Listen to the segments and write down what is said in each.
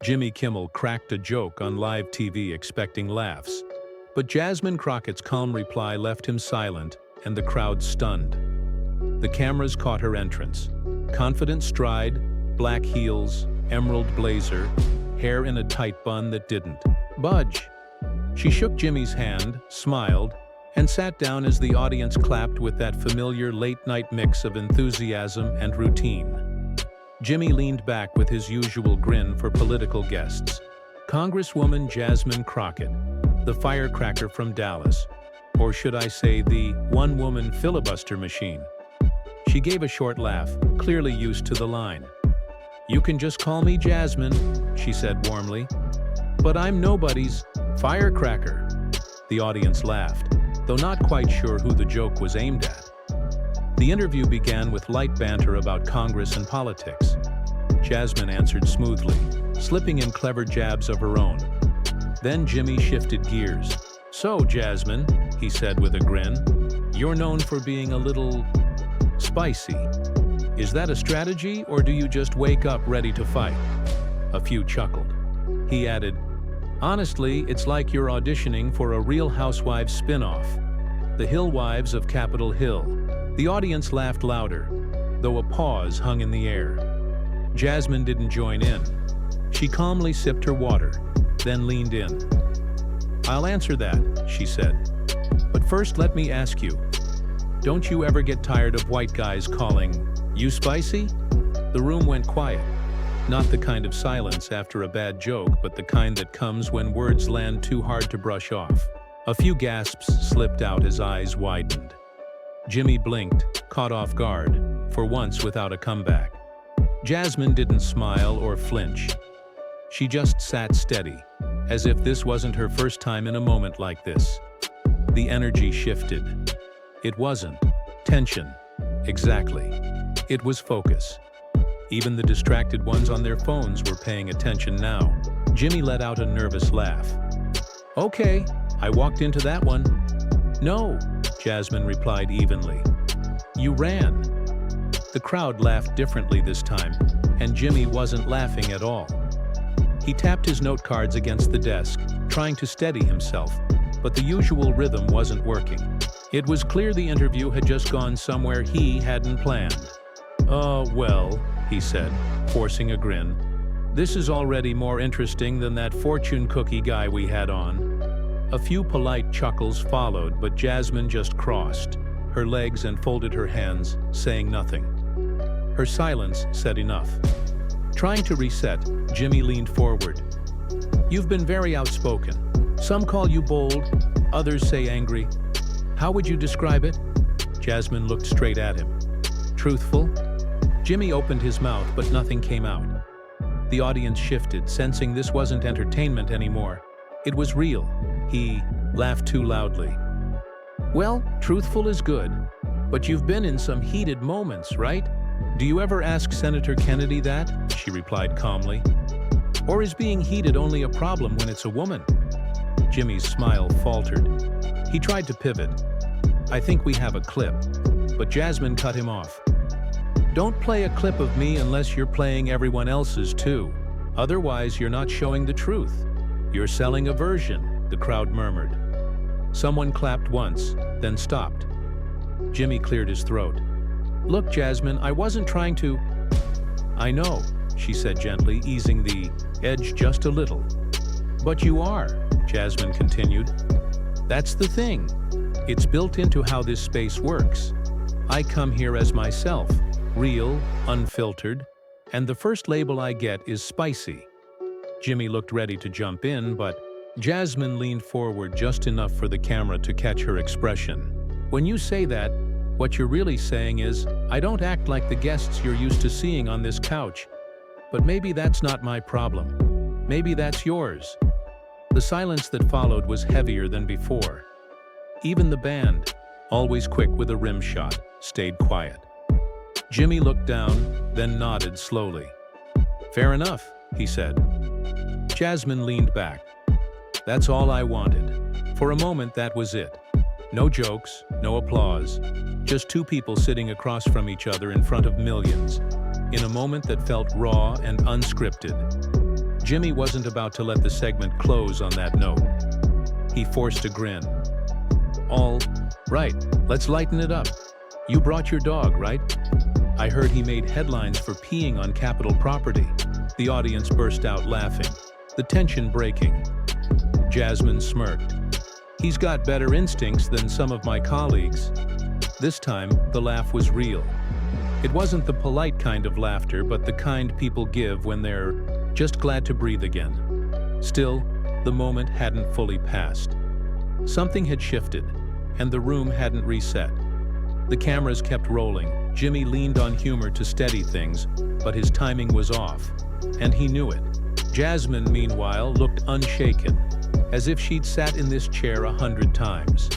Jimmy Kimmel cracked a joke on live TV expecting laughs. But Jasmine Crockett's calm reply left him silent and the crowd stunned. The cameras caught her entrance. Confident stride, black heels, emerald blazer, hair in a tight bun that didn't budge. She shook Jimmy's hand, smiled, and sat down as the audience clapped with that familiar late-night mix of enthusiasm and routine. Jimmy leaned back with his usual grin for political guests. Congresswoman Jasmine Crockett, the firecracker from Dallas, or should I say the one-woman filibuster machine. She gave a short laugh, clearly used to the line. "You can just call me Jasmine," she said warmly. "But I'm nobody's firecracker." The audience laughed, though not quite sure who the joke was aimed at. The interview began with light banter about Congress and politics. Jasmine answered smoothly, slipping in clever jabs of her own. Then Jimmy shifted gears. "So, Jasmine," he said with a grin, "you're known for being a little spicy. Is that a strategy, or do you just wake up ready to fight?" A few chuckled. He added, "Honestly, it's like you're auditioning for a Real Housewives spin-off, The Hill Wives of Capitol Hill." The audience laughed louder, though a pause hung in the air. Jasmine didn't join in. She calmly sipped her water, then leaned in. "I'll answer that," she said. "But first let me ask you, don't you ever get tired of white guys calling you spicy?" The room went quiet. Not the kind of silence after a bad joke, but the kind that comes when words land too hard to brush off. A few gasps slipped out as eyes widened. Jimmy blinked, caught off guard, for once without a comeback. Jasmine didn't smile or flinch. She just sat steady, as if this wasn't her first time in a moment like this. The energy shifted. It wasn't tension, exactly. It was focus. Even the distracted ones on their phones were paying attention now. Jimmy let out a nervous laugh. "Okay, I walked into that one." "No," Jasmine replied evenly. "You ran." The crowd laughed differently this time, and Jimmy wasn't laughing at all. He tapped his note cards against the desk, trying to steady himself, but the usual rhythm wasn't working. It was clear the interview had just gone somewhere he hadn't planned. Well," he said, forcing a grin. "This is already more interesting than that fortune cookie guy we had on." A few polite chuckles followed, but Jasmine just crossed her legs and folded her hands, saying nothing. Her silence said enough. Trying to reset, Jimmy leaned forward. "You've been very outspoken. Some call you bold, others say angry. How would you describe it?" Jasmine looked straight at him. "Truthful?" Jimmy opened his mouth, but nothing came out. The audience shifted, sensing this wasn't entertainment anymore. It was real. He laughed too loudly. "Well, truthful is good, but you've been in some heated moments, right? Do you ever ask Senator Kennedy that?" she replied calmly. "Or is being heated only a problem when it's a woman?" Jimmy's smile faltered. He tried to pivot. "I think we have a clip," but Jasmine cut him off. "Don't play a clip of me unless you're playing everyone else's too. Otherwise, you're not showing the truth. You're selling a version," the crowd murmured. Someone clapped once, then stopped. Jimmy cleared his throat. "Look, Jasmine, I wasn't trying to—" "I know," she said gently, easing the edge just a little. "But you are," Jasmine continued. "That's the thing. It's built into how this space works. I come here as myself, real, unfiltered, and the first label I get is spicy." Jimmy looked ready to jump in, but Jasmine leaned forward just enough for the camera to catch her expression. "When you say that, what you're really saying is, I don't act like the guests you're used to seeing on this couch. But maybe that's not my problem. Maybe that's yours." The silence that followed was heavier than before. Even the band, always quick with a rim shot, stayed quiet. Jimmy looked down, then nodded slowly. "Fair enough," he said. Jasmine leaned back. "That's all I wanted." For a moment, that was it. No jokes, no applause, just two people sitting across from each other in front of millions, in a moment that felt raw and unscripted. Jimmy wasn't about to let the segment close on that note. He forced a grin. All right, let's lighten it up. You brought your dog, right? I heard he made headlines for peeing on Capitol property. The audience burst out laughing, the tension breaking. Jasmine smirked. He's got better instincts than some of my colleagues. This time, the laugh was real. It wasn't the polite kind of laughter, but the kind people give when they're just glad to breathe again. Still, the moment hadn't fully passed. Something had shifted, and the room hadn't reset. The cameras kept rolling. Jimmy leaned on humor to steady things, but his timing was off, and he knew it. Jasmine, meanwhile, looked unshaken, as if she'd sat in this chair 100 times.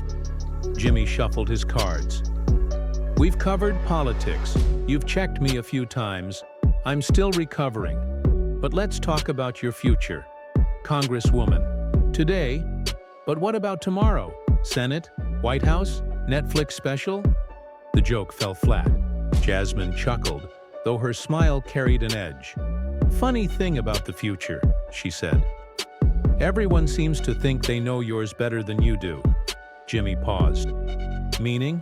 Jimmy shuffled his cards. We've covered politics. You've checked me a few times. I'm still recovering. But let's talk about your future, Congresswoman. Today, but what about tomorrow? Senate? White House? Netflix special? The joke fell flat. Jasmine chuckled, though her smile carried an edge. Funny thing about the future, she said. Everyone seems to think they know yours better than you do. Jimmy paused. Meaning?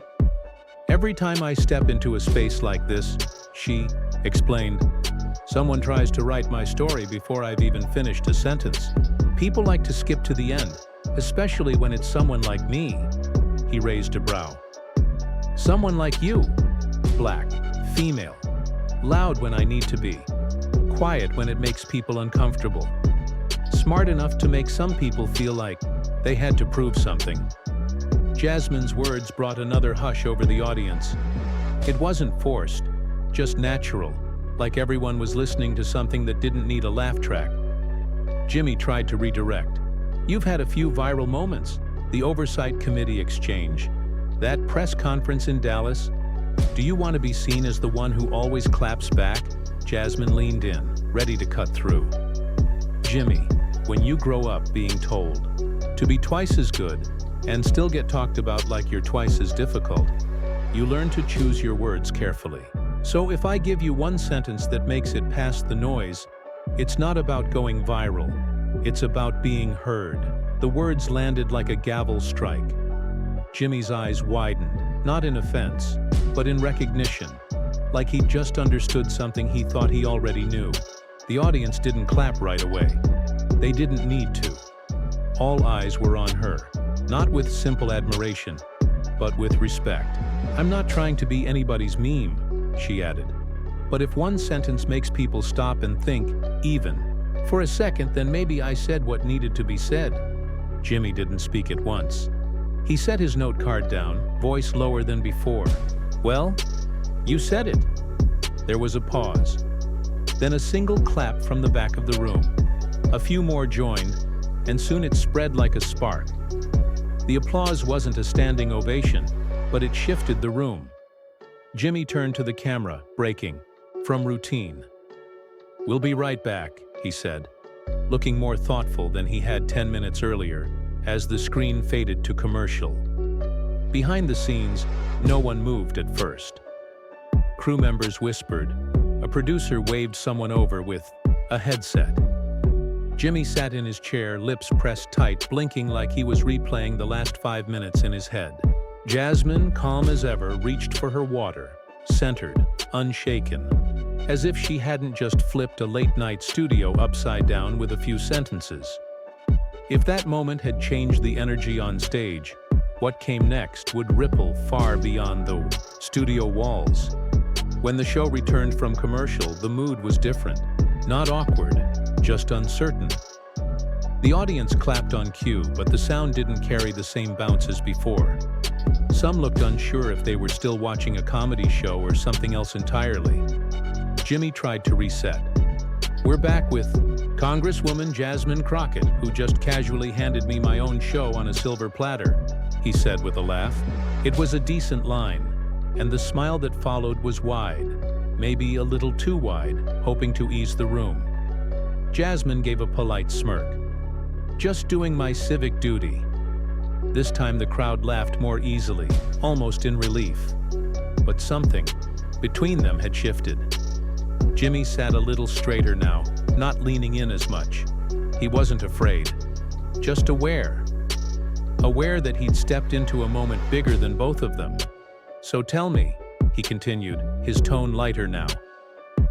Every time I step into a space like this, she explained, someone tries to write my story before I've even finished a sentence. People like to skip to the end, especially when it's someone like me. He raised a brow. Someone like you. Black, female, loud when I need to be, quiet when it makes people uncomfortable, smart enough to make some people feel like they had to prove something. Jasmine's words brought another hush over the audience. It wasn't forced, just natural, like everyone was listening to something that didn't need a laugh track. Jimmy tried to redirect. You've had a few viral moments. The Oversight Committee exchange, that press conference in Dallas. Do you want to be seen as the one who always claps back? Jasmine leaned in, ready to cut through. Jimmy, when you grow up being told to be twice as good and still get talked about like you're twice as difficult, you learn to choose your words carefully. So if I give you one sentence that makes it past the noise, it's not about going viral. It's about being heard. The words landed like a gavel strike. Jimmy's eyes widened, not in offense, but in recognition, like he'd just understood something he thought he already knew. The audience didn't clap right away. They didn't need to. All eyes were on her, not with simple admiration, but with respect. I'm not trying to be anybody's meme, she added. But if one sentence makes people stop and think, even for a second, then maybe I said what needed to be said. Jimmy didn't speak at once. He set his note card down, voice lower than before. Well, you said it. There was a pause. Then a single clap from the back of the room. A few more joined, and soon it spread like a spark. The applause wasn't a standing ovation, but it shifted the room. Jimmy turned to the camera, breaking from routine. We'll be right back, he said, looking more thoughtful than he had 10 minutes earlier, as the screen faded to commercial. Behind the scenes, no one moved at first. Crew members whispered. A producer waved someone over with a headset. Jimmy sat in his chair, lips pressed tight, blinking like he was replaying the last 5 minutes in his head. Jasmine, calm as ever, reached for her water, centered, unshaken, as if she hadn't just flipped a late-night studio upside down with a few sentences. If that moment had changed the energy on stage, what came next would ripple far beyond the studio walls. When the show returned from commercial, the mood was different. Not awkward, just uncertain. The audience clapped on cue, but the sound didn't carry the same bounce as before. Some looked unsure if they were still watching a comedy show or something else entirely. Jimmy tried to reset. We're back with Congresswoman Jasmine Crockett, who just casually handed me my own show on a silver platter, he said with a laugh. It was a decent line, and the smile that followed was wide, maybe a little too wide, hoping to ease the room. Jasmine gave a polite smirk. Just doing my civic duty. This time the crowd laughed more easily, almost in relief. But something between them had shifted. Jimmy sat a little straighter now, not leaning in as much. He wasn't afraid, just aware. Aware that he'd stepped into a moment bigger than both of them. "So tell me," he continued, his tone lighter now.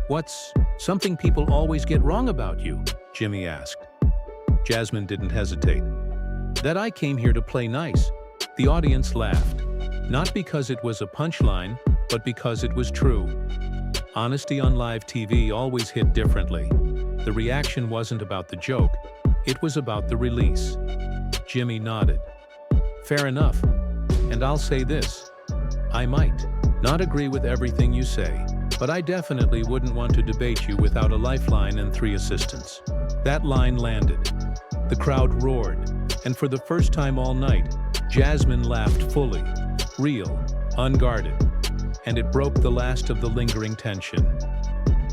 "What's something people always get wrong about you?" Jimmy asked. Jasmine didn't hesitate. "That I came here to play nice." The audience laughed, not because it was a punchline, but because it was true. Honesty on live TV always hit differently. The reaction wasn't about the joke, it was about the release. Jimmy nodded. "Fair enough. And I'll say this. I might not agree with everything you say, but I definitely wouldn't want to debate you without a lifeline and 3 assistants." That line landed. The crowd roared, and for the first time all night, Jasmine laughed fully, real, unguarded, and it broke the last of the lingering tension.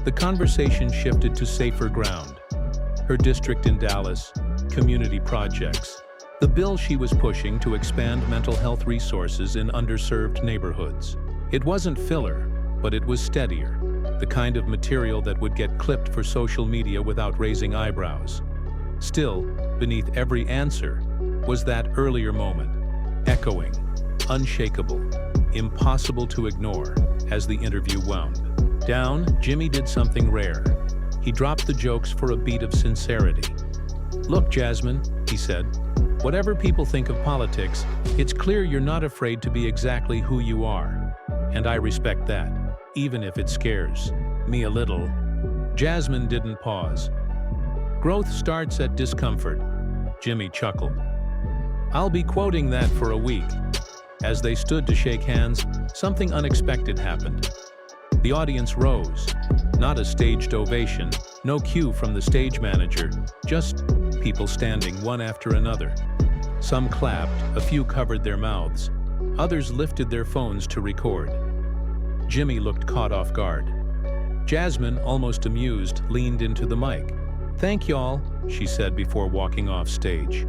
The conversation shifted to safer ground. Her district in Dallas, community projects, the bill she was pushing to expand mental health resources in underserved neighborhoods. It wasn't filler, but it was steadier, the kind of material that would get clipped for social media without raising eyebrows. Still, beneath every answer was that earlier moment, echoing, unshakable, impossible to ignore. As the interview wound down, Jimmy did something rare. He dropped the jokes for a beat of sincerity. "Look, Jasmine," he said, "whatever people think of politics, it's clear you're not afraid to be exactly who you are. And I respect that, even if it scares me a little." Jasmine didn't pause. "Growth starts at discomfort," Jimmy chuckled. "I'll be quoting that for a week." As they stood to shake hands, something unexpected happened. The audience rose. Not a staged ovation, no cue from the stage manager, just people standing one after another. Some clapped, a few covered their mouths. Others lifted their phones to record. Jimmy looked caught off guard. Jasmine, almost amused, leaned into the mic. "Thank y'all," she said before walking off stage.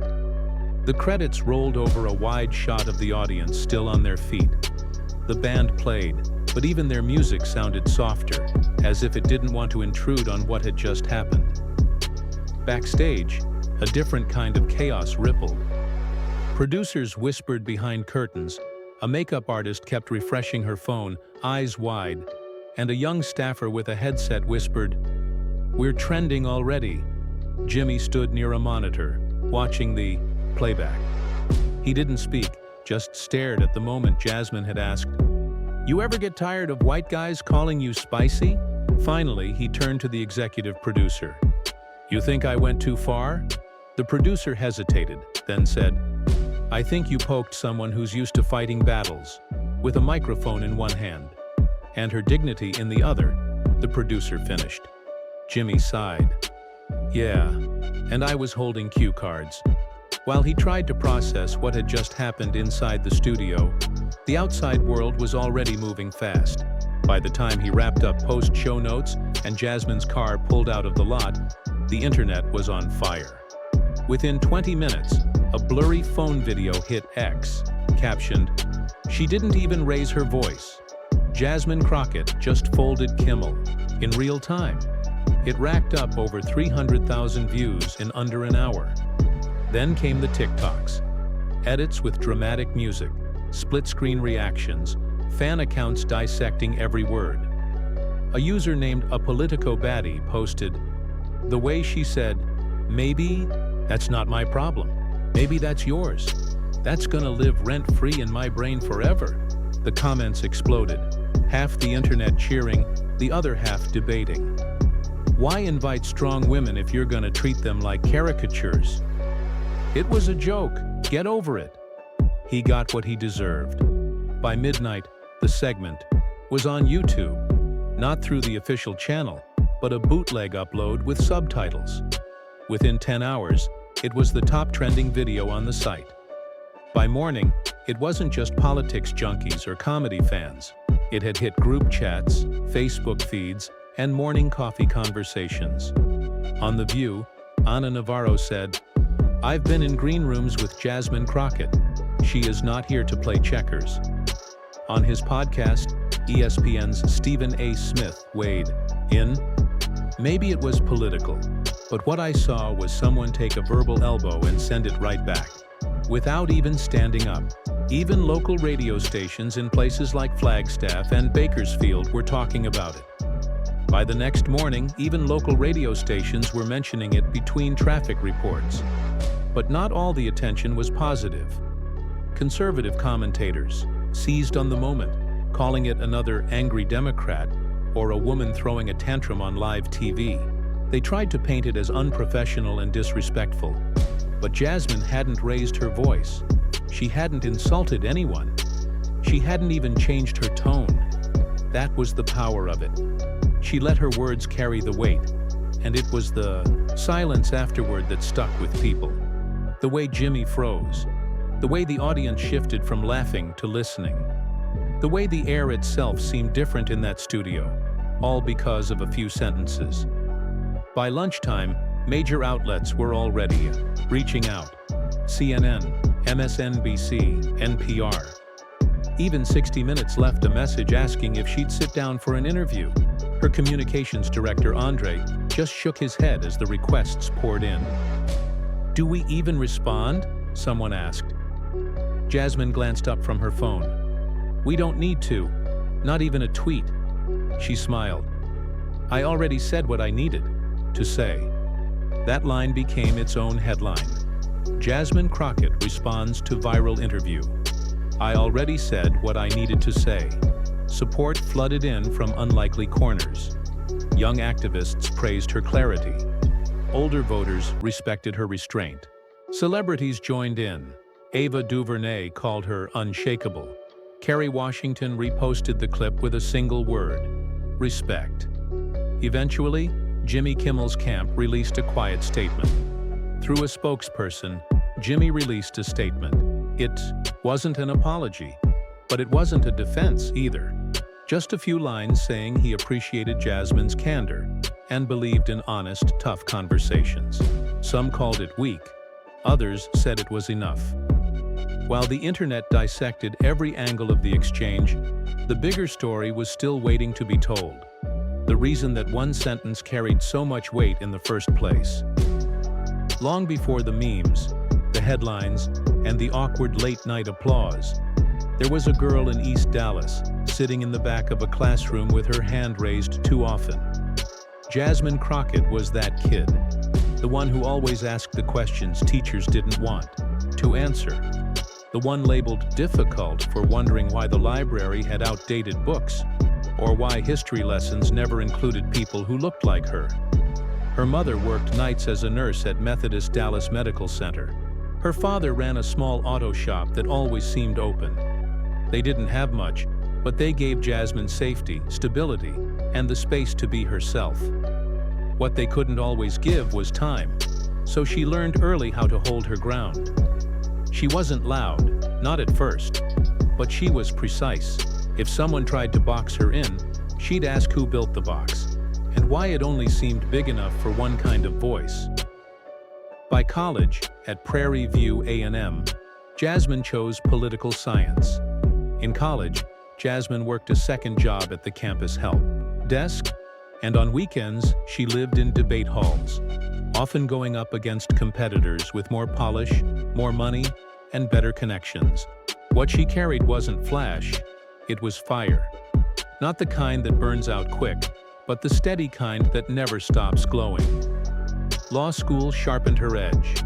The credits rolled over a wide shot of the audience still on their feet. The band played, but even their music sounded softer, as if it didn't want to intrude on what had just happened. Backstage, a different kind of chaos rippled. Producers whispered behind curtains, a makeup artist kept refreshing her phone, eyes wide, and a young staffer with a headset whispered, "We're trending already." Jimmy stood near a monitor, watching the playback. He didn't speak, just stared at the moment Jasmine had asked, "You ever get tired of white guys calling you spicy?" Finally, he turned to the executive producer. "You think I went too far?" The producer hesitated, then said, "I think you poked someone who's used to fighting battles, with a microphone in one hand, and her dignity in the other," the producer finished. Jimmy sighed. "Yeah, and I was holding cue cards." While he tried to process what had just happened inside the studio, the outside world was already moving fast. By the time he wrapped up post-show notes and Jasmine's car pulled out of the lot, the internet was on fire. Within 20 minutes, a blurry phone video hit X, captioned, "She didn't even raise her voice. Jasmine Crockett just folded Kimmel," in real time. It racked up over 300,000 views in under an hour. Then came the TikToks. Edits with dramatic music, split-screen reactions, fan accounts dissecting every word. A user named A Politico Baddie posted, "The way she said, 'Maybe that's not my problem. Maybe that's yours. That's gonna live rent-free in my brain forever." The comments exploded, half the internet cheering, the other half debating. Why invite strong women if you're gonna treat them like caricatures? It was a joke. Get over it. He got what he deserved. By midnight, the segment was on YouTube, not through the official channel, but a bootleg upload with subtitles. Within 10 hours, it was the top trending video on the site. By morning, it wasn't just politics junkies or comedy fans. It had hit group chats, Facebook feeds, and morning coffee conversations. On The View, Ana Navarro said, "I've been in green rooms with Jasmine Crockett. She is not here to play checkers." On his podcast, ESPN's Stephen A. Smith weighed in, "Maybe it was political. But what I saw was someone take a verbal elbow and send it right back, without even standing up. Even local radio stations in places like Flagstaff and Bakersfield were talking about it. By the next morning, even local radio stations were mentioning it between traffic reports. But not all the attention was positive. Conservative commentators seized on the moment, calling it another angry Democrat or a woman throwing a tantrum on live TV. They tried to paint it as unprofessional and disrespectful. But Jasmine hadn't raised her voice. She hadn't insulted anyone. She hadn't even changed her tone. That was the power of it. She let her words carry the weight, and it was the silence afterward that stuck with people. The way Jimmy froze. The way the audience shifted from laughing to listening. The way the air itself seemed different in that studio, all because of a few sentences. By lunchtime, major outlets were already reaching out. CNN, MSNBC, NPR. Even 60 Minutes left a message asking if she'd sit down for an interview. Her communications director, Andre, just shook his head as the requests poured in. "Do we even respond?" someone asked. Jasmine glanced up from her phone. "We don't need to. Not even a tweet." She smiled. "I already said what I needed to say." That line became its own headline. Jasmine Crockett responds to viral interview. "I already said what I needed to say." Support flooded in from unlikely corners. Young activists praised her clarity. Older voters respected her restraint. Celebrities joined in. Ava DuVernay called her unshakable. Kerry Washington reposted the clip with a single word: respect. Eventually, Jimmy Kimmel's camp released a quiet statement. Through a spokesperson, Jimmy released a statement. It wasn't an apology, but it wasn't a defense either. Just a few lines saying he appreciated Jasmine's candor and believed in honest, tough conversations. Some called it weak, others said it was enough. While the internet dissected every angle of the exchange, the bigger story was still waiting to be told. The reason that one sentence carried so much weight in the first place. Long before the memes, the headlines, and the awkward late-night applause, there was a girl in East Dallas, sitting in the back of a classroom with her hand raised too often. Jasmine Crockett was that kid, the one who always asked the questions teachers didn't want to answer, the one labeled difficult for wondering why the library had outdated books, or why history lessons never included people who looked like her. Her mother worked nights as a nurse at Methodist Dallas Medical Center. Her father ran a small auto shop that always seemed open. They didn't have much, but they gave Jasmine safety, stability, and the space to be herself. What they couldn't always give was time, so she learned early how to hold her ground. She wasn't loud, not at first, but she was precise. If someone tried to box her in, she'd ask who built the box, and why it only seemed big enough for one kind of voice. By college, at Prairie View A&M, Jasmine chose political science. In college, Jasmine worked a second job at the campus help desk, and on weekends, she lived in debate halls, often going up against competitors with more polish, more money, and better connections. What she carried wasn't flash, it was fire. Not the kind that burns out quick, but the steady kind that never stops glowing. Law school sharpened her edge.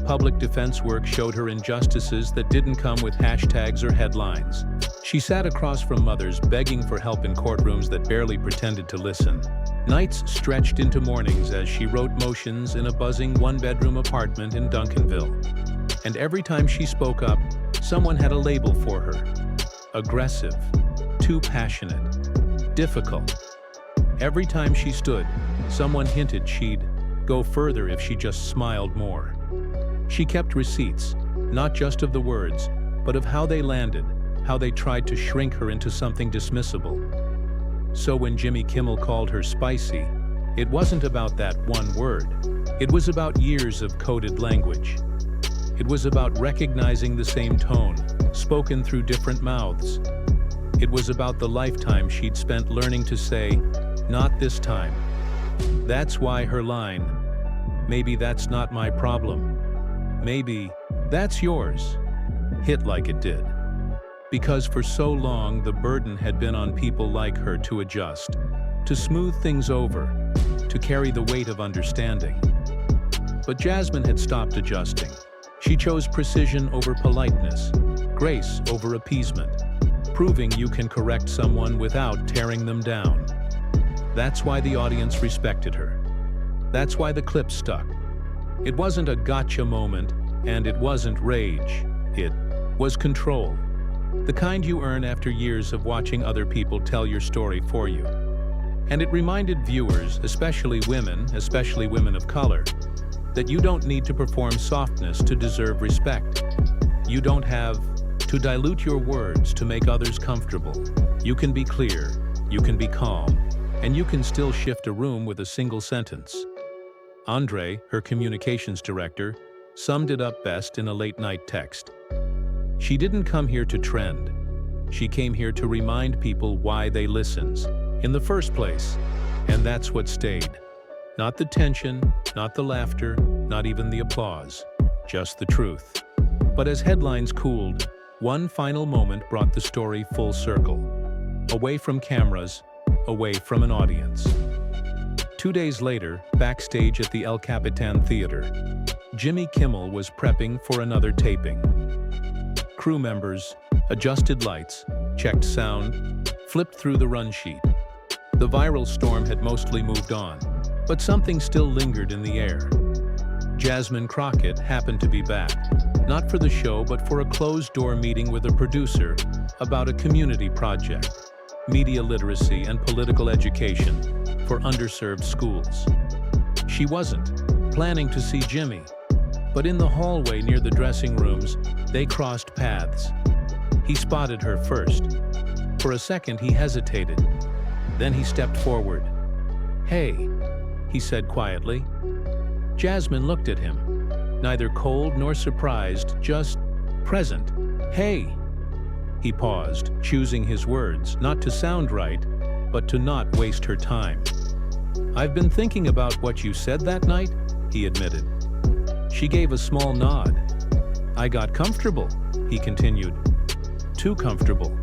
Public defense work showed her injustices that didn't come with hashtags or headlines. She sat across from mothers begging for help in courtrooms that barely pretended to listen. Nights stretched into mornings as she wrote motions in a buzzing one-bedroom apartment in Duncanville. And every time she spoke up, someone had a label for her. Aggressive, too passionate, difficult. Every time she stood, someone hinted she'd go further if she just smiled more. She kept receipts, not just of the words, but of how they landed, how they tried to shrink her into something dismissible. So when Jimmy Kimmel called her spicy, it wasn't about that one word. It was about years of coded language. It was about recognizing the same tone, spoken through different mouths. It was about the lifetime she'd spent learning to say, "Not this time." That's why her line, Maybe that's not my problem. Maybe that's yours. Hit like it did. Because for so long, the burden had been on people like her to adjust, to smooth things over, to carry the weight of understanding. But Jasmine had stopped adjusting. She chose precision over politeness, grace over appeasement, proving you can correct someone without tearing them down. That's why the audience respected her. That's why the clip stuck. It wasn't a gotcha moment, and it wasn't rage. It was control. The kind you earn after years of watching other people tell your story for you. And it reminded viewers, especially women of color, that you don't need to perform softness to deserve respect. You don't have to dilute your words to make others comfortable. You can be clear, you can be calm, and you can still shift a room with a single sentence. Andre, her communications director, summed it up best in a late-night text. She didn't come here to trend. She came here to remind people why they listens in the first place, and that's what stayed. Not the tension, not the laughter, not even the applause, just the truth. But as headlines cooled, one final moment brought the story full circle. Away from cameras, away from an audience. 2 days later, backstage at the El Capitan Theater, Jimmy Kimmel was prepping for another taping. Crew members adjusted lights, checked sound, flipped through the run sheet. The viral storm had mostly moved on, but something still lingered in the air. Jasmine Crockett happened to be back, not for the show but for a closed-door meeting with a producer about a community project, media literacy and political education for underserved schools. She wasn't planning to see Jimmy, but in the hallway near the dressing rooms, they crossed paths. He spotted her first. For a second, he hesitated. Then he stepped forward. "Hey," he said quietly. Jasmine looked at him, neither cold nor surprised, just present. "Hey." He paused, choosing his words, not to sound right, but to not waste her time. "I've been thinking about what you said that night," he admitted. She gave a small nod. "I got comfortable," he continued. "Too comfortable.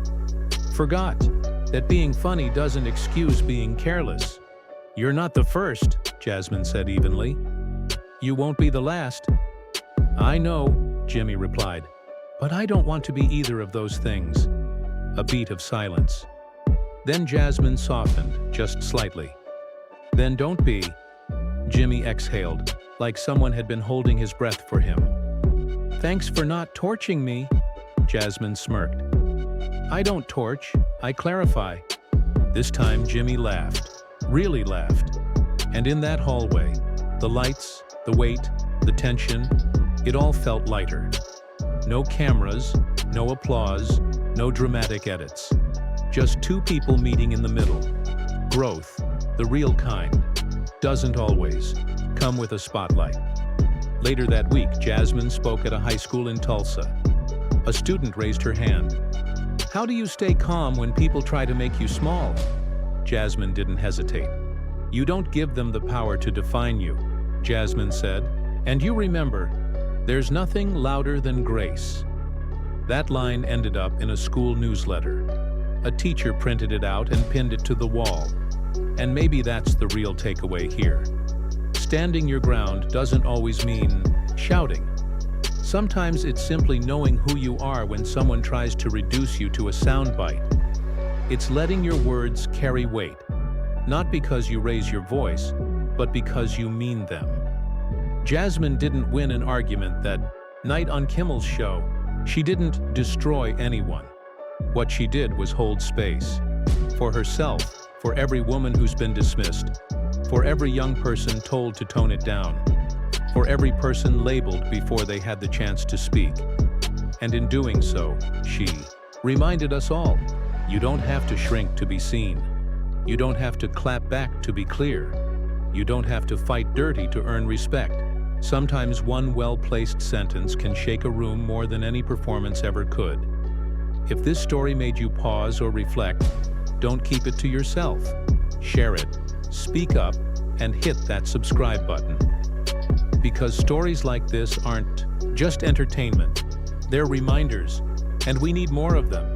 Forgot that being funny doesn't excuse being careless." "You're not the first," Jasmine said evenly. "You won't be the last." "I know," Jimmy replied, "but I don't want to be either of those things." A beat of silence. Then Jasmine softened, just slightly. "Then don't be." Jimmy exhaled, like someone had been holding his breath for him. "Thanks for not torching me," Jasmine smirked. "I don't torch, I clarify." This time Jimmy laughed, really laughed. And in that hallway, the lights, the weight, the tension, it all felt lighter. No cameras, no applause, no dramatic edits. Just two people meeting in the middle. Growth, the real kind, doesn't always come with a spotlight. Later that week, Jasmine spoke at a high school in Tulsa. A student raised her hand. "How do you stay calm when people try to make you small?" Jasmine didn't hesitate. "You don't give them the power to define you," Jasmine said. "And you remember, there's nothing louder than grace." That line ended up in a school newsletter. A teacher printed it out and pinned it to the wall. And maybe that's the real takeaway here. Standing your ground doesn't always mean shouting. Sometimes it's simply knowing who you are when someone tries to reduce you to a soundbite. It's letting your words carry weight, not because you raise your voice, but because you mean them. Jasmine didn't win an argument that night on Kimmel's show. She didn't destroy anyone. What she did was hold space. For herself, for every woman who's been dismissed, for every young person told to tone it down, for every person labeled before they had the chance to speak. And in doing so, she reminded us all, you don't have to shrink to be seen. You don't have to clap back to be clear. You don't have to fight dirty to earn respect. Sometimes one well-placed sentence can shake a room more than any performance ever could. If this story made you pause or reflect, don't keep it to yourself. Share it, speak up, and hit that subscribe button. because stories like this aren't just entertainment. They're reminders, and we need more of them.